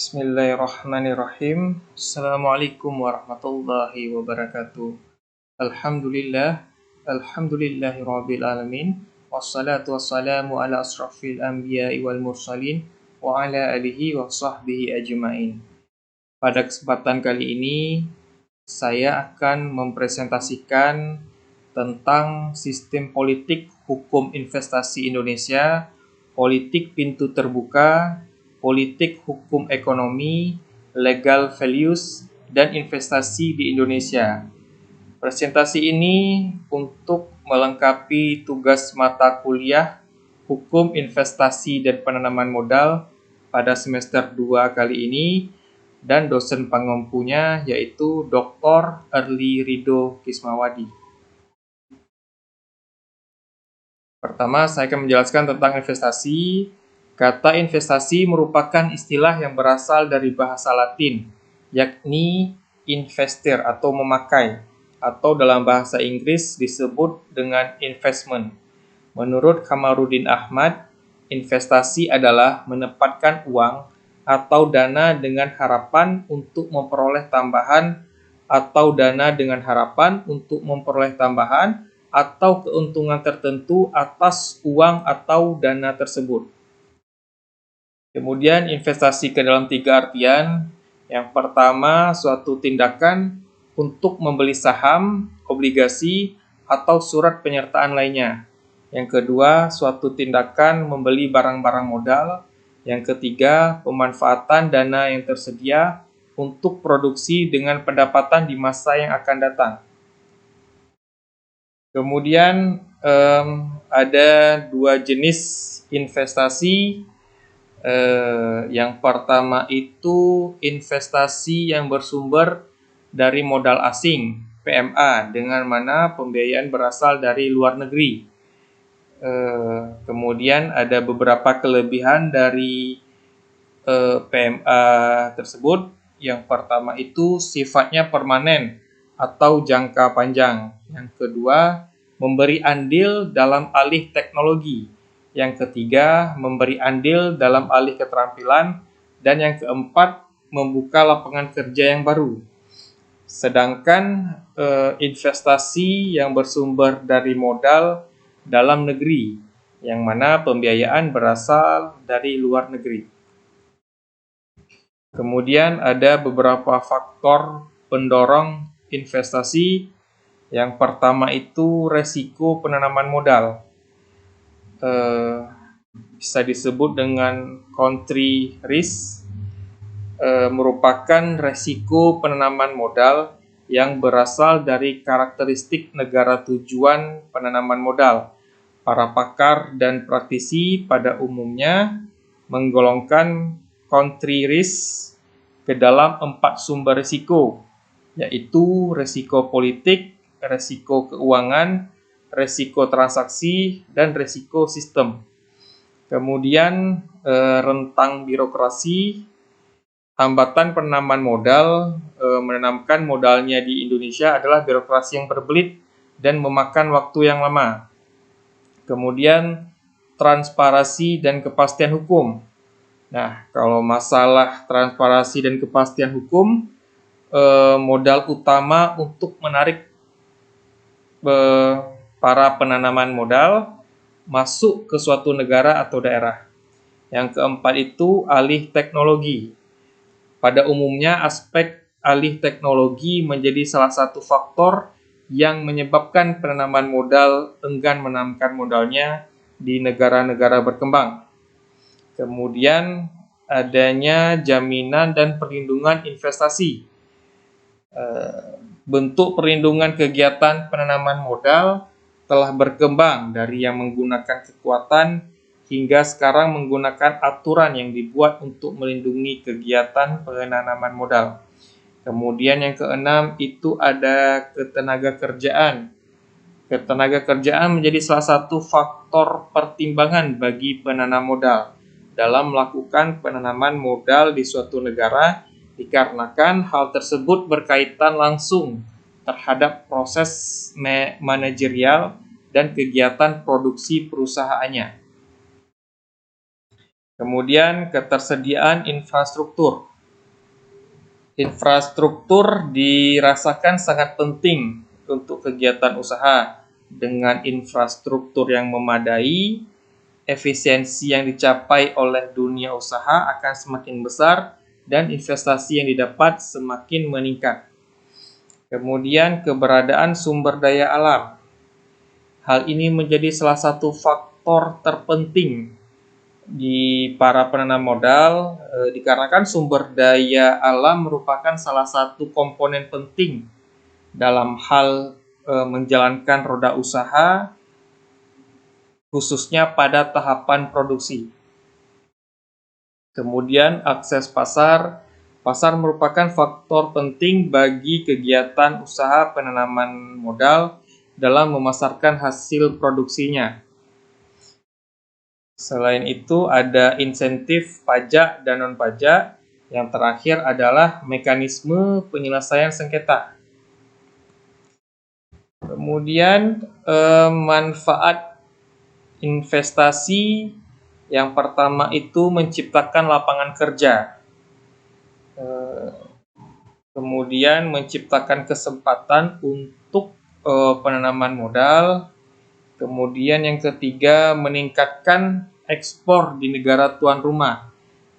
Bismillahirrahmanirrahim. Assalamualaikum warahmatullahi wabarakatuh. Alhamdulillah, alhamdulillahirabbil alamin. Wassalatu wassalamu ala asrafil anbiya'i wal mursalin wa ala alihi wa sahbihi ajma'in. Pada kesempatan kali ini saya akan mempresentasikan tentang sistem politik hukum investasi Indonesia, politik pintu terbuka, politik hukum ekonomi, legal values, dan investasi di Indonesia. Presentasi ini untuk melengkapi tugas mata kuliah Hukum Investasi dan Penanaman Modal pada semester 2 kali ini, dan dosen pengampunya yaitu Dr. Early Ridho Kismawadi. Pertama, saya akan menjelaskan tentang investasi. Kata investasi merupakan istilah yang berasal dari bahasa Latin, yakni investir atau memakai, atau dalam bahasa Inggris disebut dengan investment. Menurut Kamarudin Ahmad, investasi adalah menempatkan uang atau dana dengan harapan untuk memperoleh tambahan, atau dana dengan harapan untuk memperoleh tambahan atau keuntungan tertentu atas uang atau dana tersebut. Kemudian investasi ke dalam 3 artian. Yang pertama, suatu tindakan untuk membeli saham, obligasi, atau surat penyertaan lainnya. Yang kedua, suatu tindakan membeli barang-barang modal. Yang ketiga, pemanfaatan dana yang tersedia untuk produksi dengan pendapatan di masa yang akan datang. Kemudian ada 2 jenis investasi. Yang pertama itu investasi yang bersumber dari modal asing, PMA, dengan mana pembiayaan berasal dari luar negeri. Kemudian ada beberapa kelebihan dari PMA tersebut. Yang pertama itu sifatnya permanen atau jangka panjang. Yang kedua, memberi andil dalam alih teknologi. Yang ketiga, memberi andil dalam alih keterampilan. Dan yang keempat, membuka lapangan kerja yang baru. Sedangkan investasi yang bersumber dari modal dalam negeri, yang mana pembiayaan berasal dari luar negeri. Kemudian ada beberapa faktor pendorong investasi. Yang pertama itu resiko penanaman modal. Bisa disebut dengan country risk. Merupakan resiko penanaman modal yang berasal dari karakteristik negara tujuan penanaman modal. Para pakar dan praktisi pada umumnya menggolongkan country risk ke dalam 4 sumber risiko, yaitu risiko politik, risiko keuangan, risiko transaksi, dan risiko sistem. Kemudian rentang birokrasi, hambatan penanaman modal. Menanamkan modalnya di Indonesia adalah birokrasi yang berbelit dan memakan waktu yang lama. Kemudian transparansi dan kepastian hukum. Nah, kalau masalah transparansi dan kepastian hukum, modal utama untuk menarik para penanaman modal masuk ke suatu negara atau daerah. Yang keempat itu alih teknologi. Pada umumnya aspek alih teknologi menjadi salah satu faktor yang menyebabkan penanaman modal enggan menanamkan modalnya di negara-negara berkembang. Kemudian adanya jaminan dan perlindungan investasi. Bentuk perlindungan kegiatan penanaman modal telah berkembang dari yang menggunakan kekuatan hingga sekarang menggunakan aturan yang dibuat untuk melindungi kegiatan penanaman modal. Kemudian yang keenam itu ada ketenaga kerjaan. Ketenaga kerjaan menjadi salah satu faktor pertimbangan bagi penanam modal dalam melakukan penanaman modal di suatu negara, dikarenakan hal tersebut berkaitan langsung terhadap proses manajerial dan kegiatan produksi perusahaannya. Kemudian ketersediaan infrastruktur. Infrastruktur dirasakan sangat penting untuk kegiatan usaha. Dengan infrastruktur yang memadai, efisiensi yang dicapai oleh dunia usaha akan semakin besar dan investasi yang didapat semakin meningkat. Kemudian keberadaan sumber daya alam. Hal ini menjadi salah satu faktor terpenting di para penanam modal dikarenakan sumber daya alam merupakan salah satu komponen penting dalam hal menjalankan roda usaha, khususnya pada tahapan produksi. Kemudian akses pasar. Pasar merupakan faktor penting bagi kegiatan usaha penanaman modal dalam memasarkan hasil produksinya. Selain itu ada insentif pajak dan non-pajak. Yang terakhir adalah mekanisme penyelesaian sengketa. Kemudian manfaat investasi yang pertama itu menciptakan lapangan kerja. Kemudian menciptakan kesempatan untuk penanaman modal. Kemudian yang ketiga, meningkatkan ekspor di negara tuan rumah.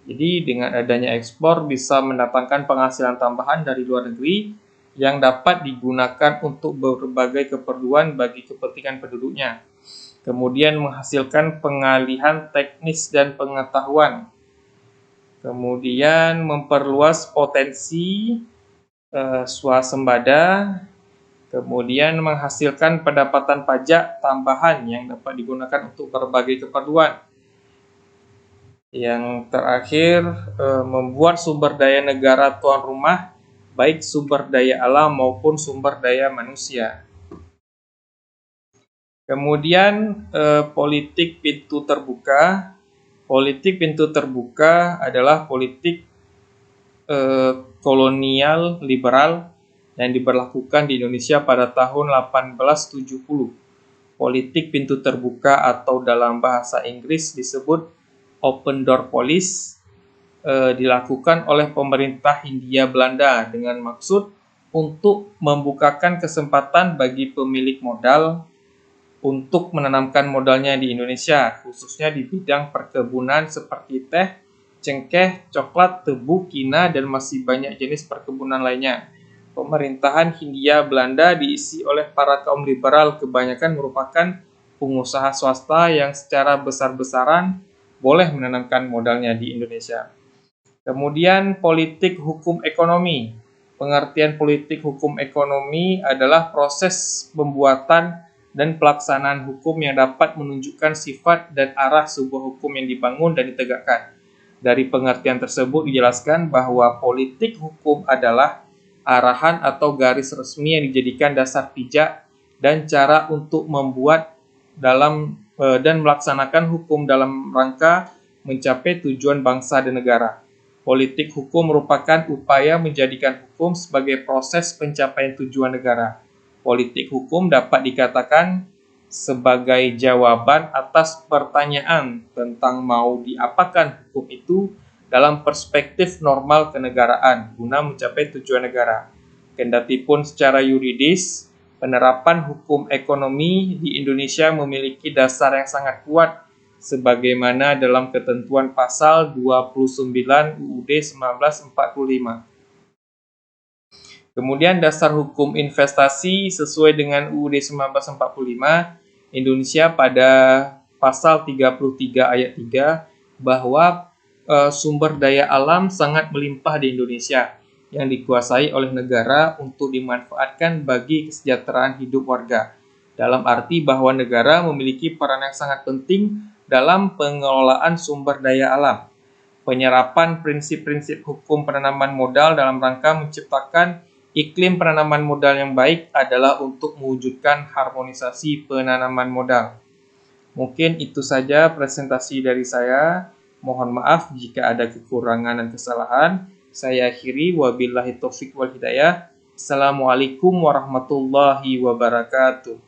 Jadi dengan adanya ekspor bisa mendatangkan penghasilan tambahan dari luar negeri yang dapat digunakan untuk berbagai keperluan bagi kepentingan penduduknya. Kemudian menghasilkan pengalihan teknis dan pengetahuan. Kemudian memperluas potensi swasembada. Kemudian menghasilkan pendapatan pajak tambahan yang dapat digunakan untuk berbagai keperluan. Yang terakhir, membuat sumber daya negara tuan rumah, baik sumber daya alam maupun sumber daya manusia. Kemudian politik pintu terbuka. Politik pintu terbuka adalah politik kolonial liberal yang diberlakukan di Indonesia pada tahun 1870. Politik pintu terbuka atau dalam bahasa Inggris disebut Open Door Policy dilakukan oleh pemerintah Hindia Belanda dengan maksud untuk membukakan kesempatan bagi pemilik modal untuk menanamkan modalnya di Indonesia, khususnya di bidang perkebunan seperti teh, cengkeh, coklat, tebu, kina, dan masih banyak jenis perkebunan lainnya. Pemerintahan Hindia Belanda diisi oleh para kaum liberal, kebanyakan merupakan pengusaha swasta yang secara besar-besaran boleh menanamkan modalnya di Indonesia. Kemudian politik hukum ekonomi. Pengertian politik hukum ekonomi adalah proses pembuatan dan pelaksanaan hukum yang dapat menunjukkan sifat dan arah sebuah hukum yang dibangun dan ditegakkan. Dari pengertian tersebut dijelaskan bahwa politik hukum adalah arahan atau garis resmi yang dijadikan dasar pijak dan cara untuk membuat dan melaksanakan hukum dalam rangka mencapai tujuan bangsa dan negara. Politik hukum merupakan upaya menjadikan hukum sebagai proses pencapaian tujuan negara. Politik hukum dapat dikatakan sebagai jawaban atas pertanyaan tentang mau diapakan hukum itu dalam perspektif normal kenegaraan guna mencapai tujuan negara. Kendatipun secara yuridis, penerapan hukum ekonomi di Indonesia memiliki dasar yang sangat kuat sebagaimana dalam ketentuan pasal 29 UUD 1945. Kemudian dasar hukum investasi sesuai dengan UUD 1945 Indonesia pada pasal 33 ayat 3 bahwa sumber daya alam sangat melimpah di Indonesia yang dikuasai oleh negara untuk dimanfaatkan bagi kesejahteraan hidup warga. Dalam arti bahwa negara memiliki peran yang sangat penting dalam pengelolaan sumber daya alam. Penyerapan prinsip-prinsip hukum penanaman modal dalam rangka menciptakan iklim penanaman modal yang baik adalah untuk mewujudkan harmonisasi penanaman modal. Mungkin itu saja presentasi dari saya. Mohon maaf jika ada kekurangan dan kesalahan. Saya akhiri, wabillahi taufik wal hidayah. Assalamualaikum warahmatullahi wabarakatuh.